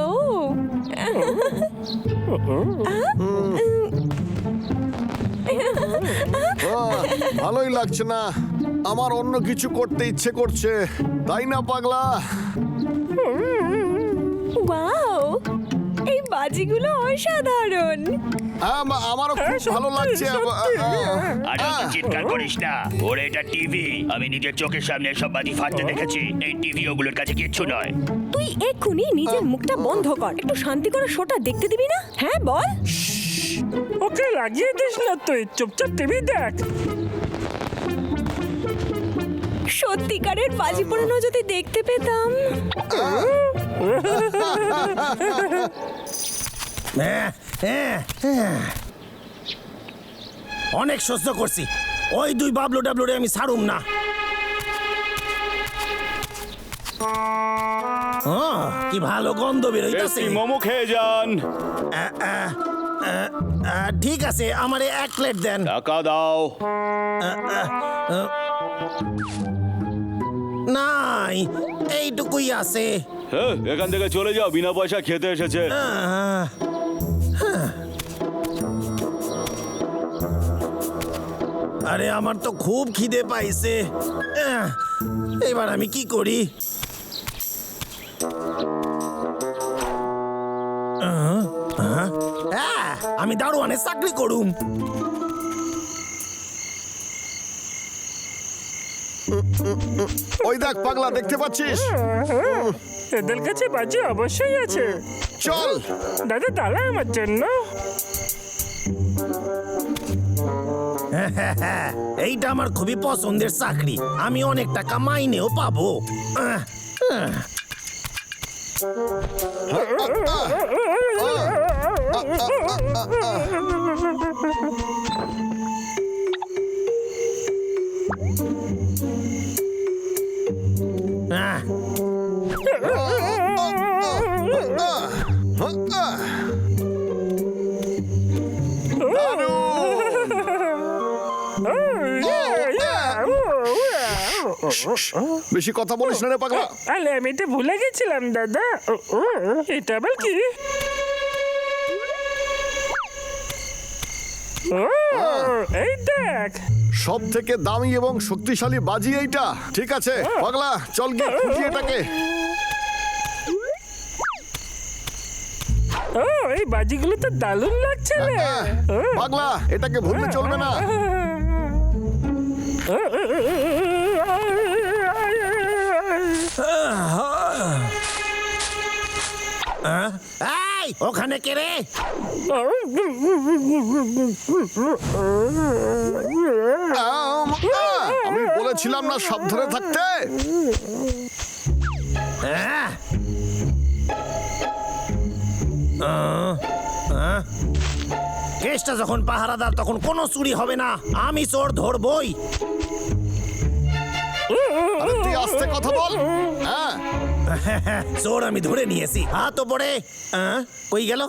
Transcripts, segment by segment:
ও ভালোই লাগছে না, আমার অন্য কিছু করতে ইচ্ছে করছে, তাই না পাগলা? ওয়াও, এই বাজিগুলো অসাধারণ। আমারও খুব ভালো লাগছে। আরে অত চিৎকার করিস না, ওরে এটা টিভি। আমি নিজের চোখের সামনে সব বাজি ফাটতে দেখেছি। এই টিভি ওগুলোর কাছে কিচ্ছু নয়। তুই এক্ষুনি নিজের মুখটা বন্ধ কর, একটু শান্তি করে শোটা দেখতে দিবি না? হ্যাঁ বল। ওকে লাগিয়ে দিস না, তুই চুপচাপ টিভি দেখ। সত্যিকারের বাজি পোড়ানো যদি দেখতে পেতাম। অনেক সহ্য করছি, ওই দুই বাবলু ডাবলুরে আমি ছাড়ুম না। কি ভালো গন্ধ বেরোইতেছে। মোমো খেয়ে যান। ঠিক আছে, আমারে 1 প্লেট দেন। টাকা দাও। নাই, এইটুকুই আছে। এখান থেকে চলে যাও, বিনা পয়সা খেতে এসেছে। আরে আমার তো খুব খিদে পাইছে, এবার আমি কি করি? আমি দারোয়ানের চাকরি করুম। ওই দেখ পাগলা, দেখতে পাচ্ছিস? এদের কাছে বাজি অবশ্যই আছে। চল দাদা দাঁড়া আমার জন্য। এইটা আমার খুবই পছন্দের চাকরি, আমি অনেক টাকা মাইনেও পাবো। বেশি কথা বলিস না রে পাগলা। আরে আমি এটা ভুলে গেছিলাম দাদা। এটা আবার কি? এই দেখ, সব থেকে দামি এবং শক্তিশালী বাজি এইটা। ঠিক আছে পাগলা, চল গিয়ে খুঁজি এটাকে। এই বাজিগুলো তো দারুণ লাগছে রে। পাগলা, এটাকে ভুললে চলবে না। এই, ওখানে কে রে? আমি বলেছিলাম না সাবধানে থাকতে। কেসটা যখন পাহারাদার, তখন কোনো চুরি হবে না, আমি চোর ধরবই। আরে তুই আস্তে কথা বল। চোর আমি ধরে নিয়েছি, হাত ওপরে। কই গেল?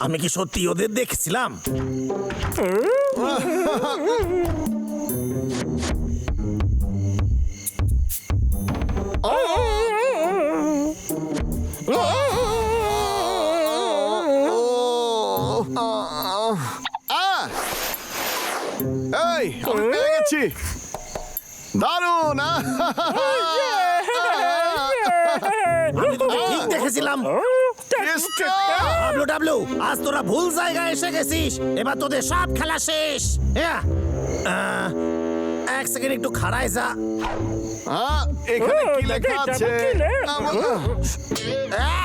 আমি কি সত্যি ওদের দেখছিলাম? এই, আমি পেয়ে গেছি। দারুণ। আমি তোকে ঠিক দেখেছিলাম। ডাবলু ডাবলু, আজ তোরা ভুল জায়গায় এসে গেছিস, এবার তোদের সব খেলা শেষ। 1 সেকেন্ড একটু খাড়ায় যা। এখানে কি লেখা আছে?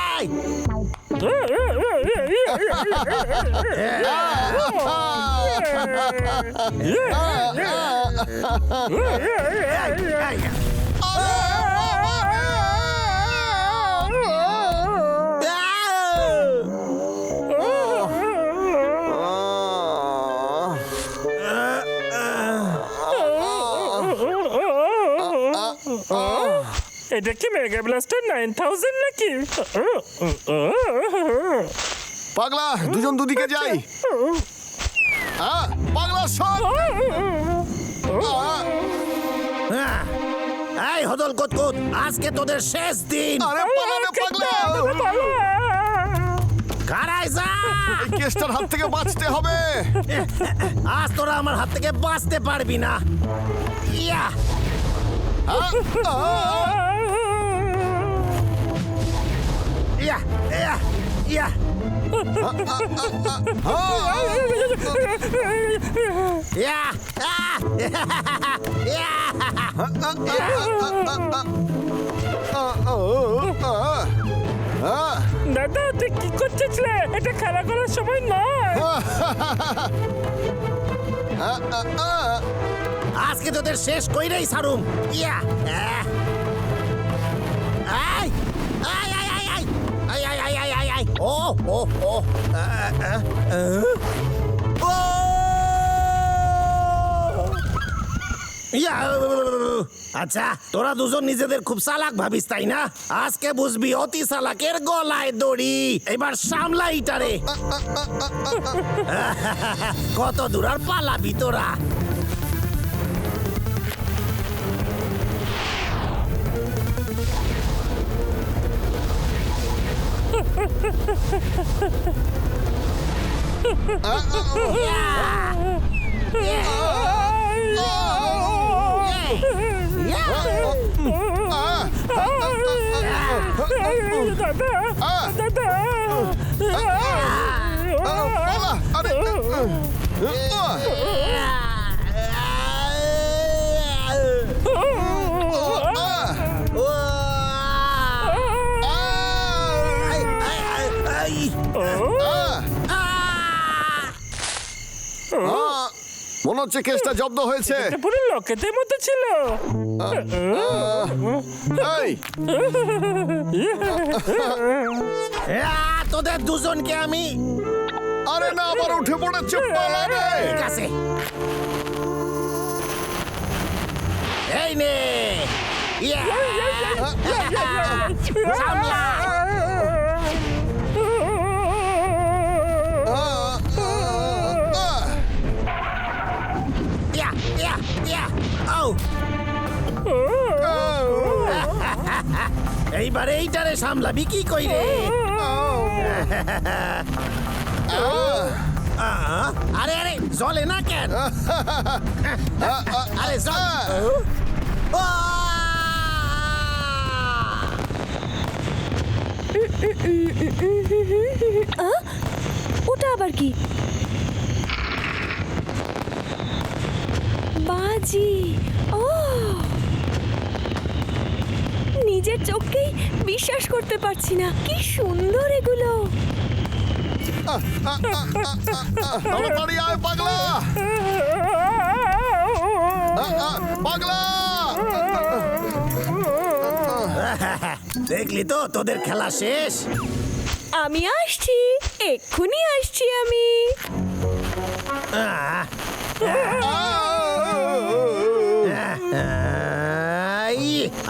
এই! এটা কি মেগা ব্লাস্টার 9000 নাকি? পাগলা, দুজন দুদিকে যাই। পাগলা সব। বদল কুতকুত, আজকে তোদের শেষ দিন। আরে পালা রে পাগলা, কারাই যা, এই কেসটার হাত থেকে বাঁচতে হবে। আজ তোরা আমার হাত থেকে বাঁচতে পারবি না। ইয়া হ্যাঁ? ইয়া ইয়া ইয়া ইয়া দাদা তুই কি করছিস? এটা খেলা করার সময় নয়। আজকে তোদের শেষ কইরাই সারুম। ইয়া আই আই আই আই আই আই আই আই আই আই আই ও ও ও ও ইয়া আচ্ছা, তোরা দুজন নিজেদের খুব চালাক ভাবিস তাই না? আজকে বুঝবি অতি চালাকের গলায় দড়ি। এবার সামলা ইটারে। কত দূর আর পালাবি তোরা? মনে হচ্ছে কেসটা জব্দ হয়েছে। পুরো লোকেদের মতো ছিল। এই, তোদের দুজনকে আমি আরে না, আবার উঠে পড়েছে। পালা রে। ঠিক আছে, এই নে। ইয়া সামলা। ইয়া ইয়া ইয়া ও এইবারে এইটারে সামলাবি কি কই রে? আরে আরে জলে না কেন? আরে জল। ওটা আবার কি? বাজি। ও, নিজের চোখকেই বিশ্বাস করতে পারছি না। কি সুন্দর এগুলো। তাড়াতাড়ি আয় পাগলা। পাগলা, দেখলি তো তোদের খেলা শেষ। আমি আসছি, এক্ষুনি আসছি আমি।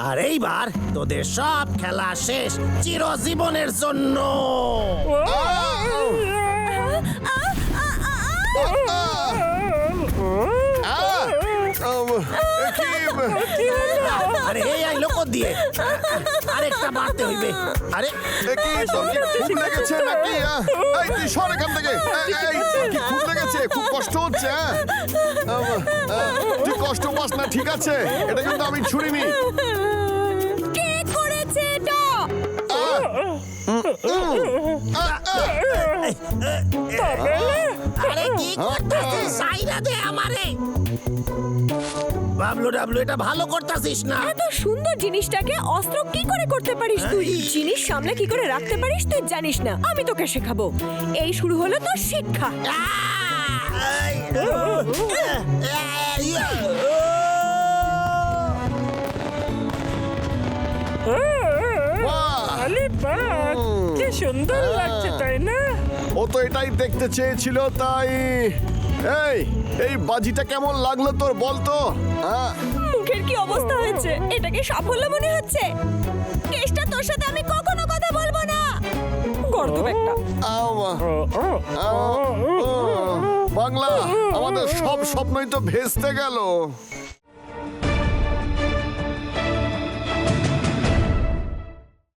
আর এইবার তোদের সব খেলা শেষ চিরজীবনের জন্য। আরে এই আইলো কো দিয়ে? আরেকটা মারতে হইবে। আরে কি তোর কি খুব লেগেছে নাকি? এই তুই সর এখান থেকে। এই তোর কি খুব লেগেছে? খুব কষ্ট হচ্ছে? তুই কষ্ট পাস না, ঠিক আছে? এটা কিন্তু আমি ছুড়িনি। কে করেছে এটা? আরে কি করতেছিস? সাইরা দে আমারে। বাবলু ডাবলু, এটা ভালো করতেছিস না। এত সুন্দর জিনিসটাকে অস্ত্র কি করে করতে পারিস তুই? জিনিস সামলে কি করে রাখতে পারিস তুই জানিস না। আমি তোকে শেখাবো। এই শুরু হলো তোর শিক্ষা। আলিবাগ, কি সুন্দর লাগছে তাই না? ও তো এটাই দেখতে চেয়েছিল, তাই। এই বাজিটা কেমন লাগলো তোর বলতো? মুখের কি অবস্থা হয়েছে? এটাকে সাফল্য মনে হচ্ছে? কেসটা তোর সাথে আমি কখনো কথা বলবো না। গর্দভ একটা। বাংলা, আমাদের সব স্বপ্নই তো ভেস্তে গেল।